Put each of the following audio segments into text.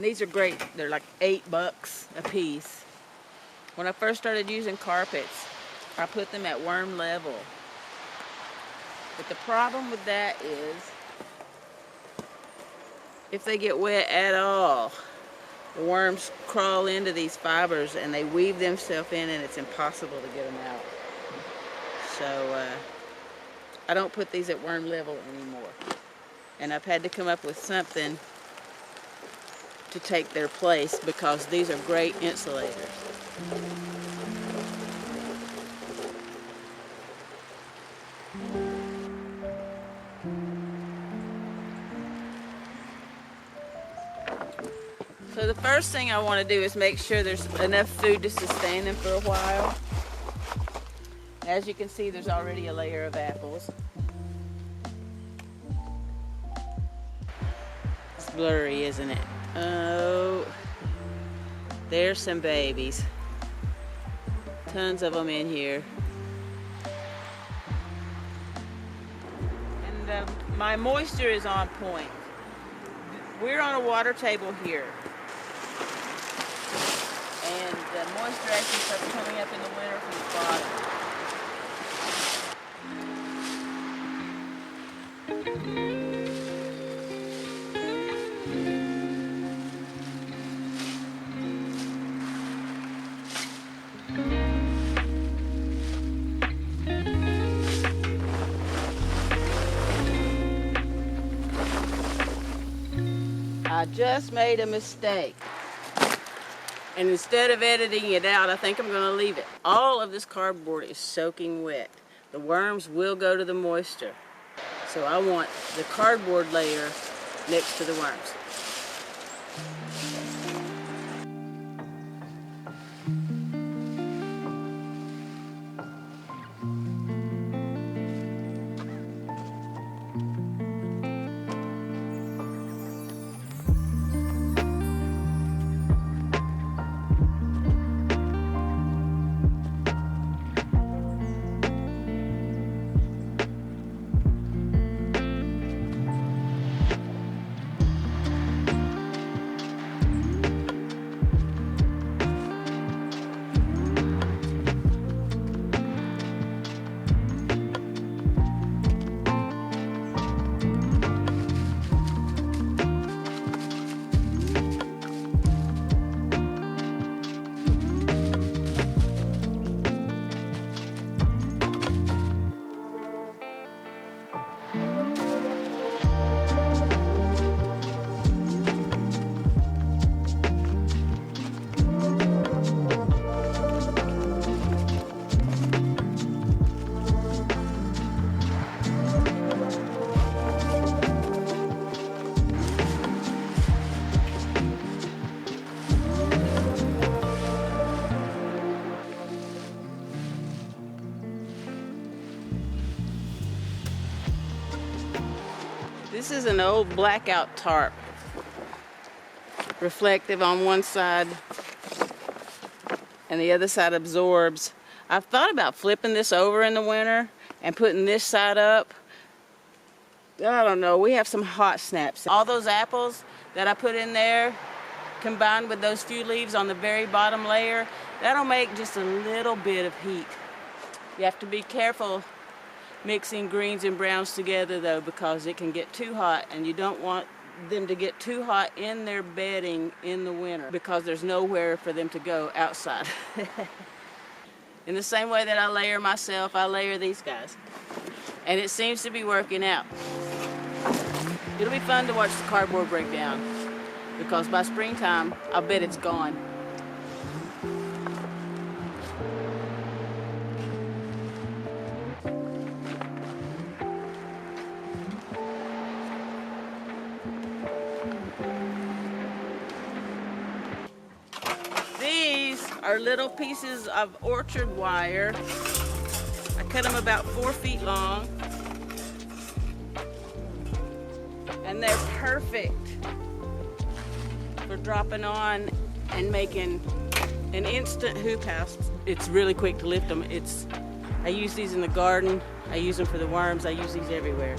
These are great. They're like $8 a piece. When I first started using carpets, I put them at worm level. But the problem with that is, if they get wet at all, the worms crawl into these fibers and they weave themselves in, and it's impossible to get them out. So I don't put these at worm level anymore. And I've had to come up with something to take their place because these are great insulators. So the first thing I want to do is make sure there's enough food to sustain them for a while. As you can see, there's already a layer of apples. It's blurry, isn't it? Oh, there's some babies. Tons of them in here. And my moisture is on point. We're on a water table here. And the moisture actually starts coming up in the winter from the bottom. I just made a mistake. And instead of editing it out, I think I'm going to leave it. All of this cardboard is soaking wet. The worms will go to the moisture. So I want the cardboard layer next to the worms. This is an old blackout tarp, reflective on one side and the other side absorbs. I've thought about flipping this over in the winter and putting this side up. I don't know, we have some hot snaps. All those apples that I put in there, combined with those few leaves on the very bottom layer, that'll make just a little bit of heat. You have to be careful mixing greens and browns together though, because it can get too hot, and you don't want them to get too hot in their bedding in the winter because there's nowhere for them to go outside. In the same way that I layer myself, I layer these guys. And it seems to be working out. It'll be fun to watch the cardboard break down because by springtime, I'll bet it's gone. Are little pieces of orchard wire. I cut them about 4 feet long, and they're perfect for dropping on and making an instant hoop house. It's really quick to lift them. I use these in the garden, I use them for the worms, I use these everywhere.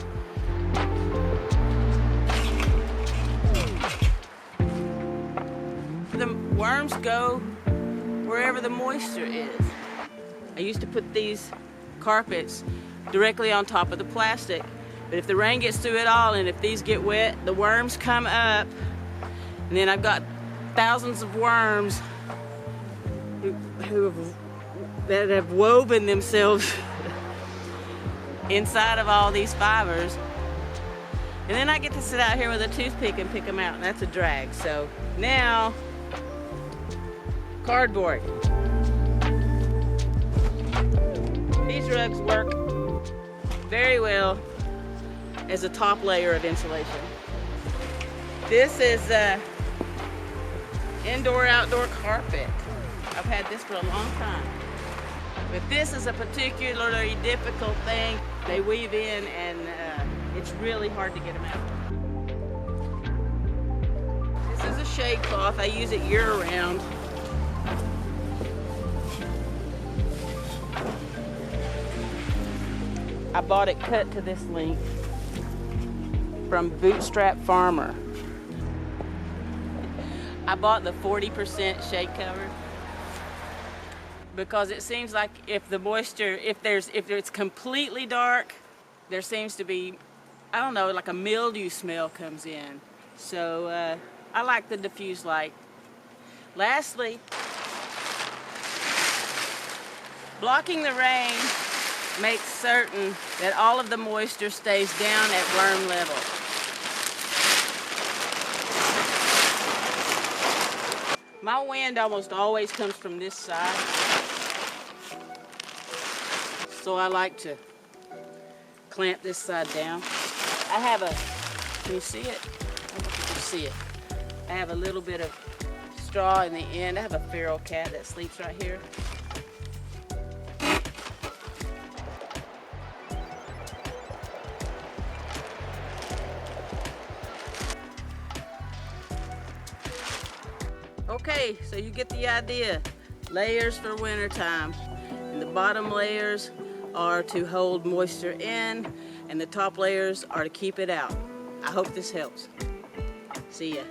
the worms go wherever the moisture is. I used to put these carpets directly on top of the plastic, but if the rain gets through it all and if these get wet, the worms come up, and then I've got thousands of worms that have woven themselves inside of all these fibers. And then I get to sit out here with a toothpick and pick them out, and that's a drag. So now, cardboard. These rugs work very well as a top layer of insulation. This is indoor-outdoor carpet. I've had this for a long time. But this is a particularly difficult thing. They weave in and it's really hard to get them out. This is a shade cloth. I use it year-round. I bought it cut to this length from Bootstrap Farmer. I bought the 40% shade cover because it seems like if the moisture, if it's completely dark, there seems to be, I don't know, like a mildew smell comes in. So I like the diffused light. Lastly, blocking the rain makes certain that all of the moisture stays down at worm level. My wind almost always comes from this side, so I like to clamp this side down. I have a, can you see it? I don't know if you can see it. I have a little bit of straw in the end. I have a feral cat that sleeps right here. Okay, so you get the idea. Layers for wintertime. And the bottom layers are to hold moisture in, and the top layers are to keep it out. I hope this helps. See ya.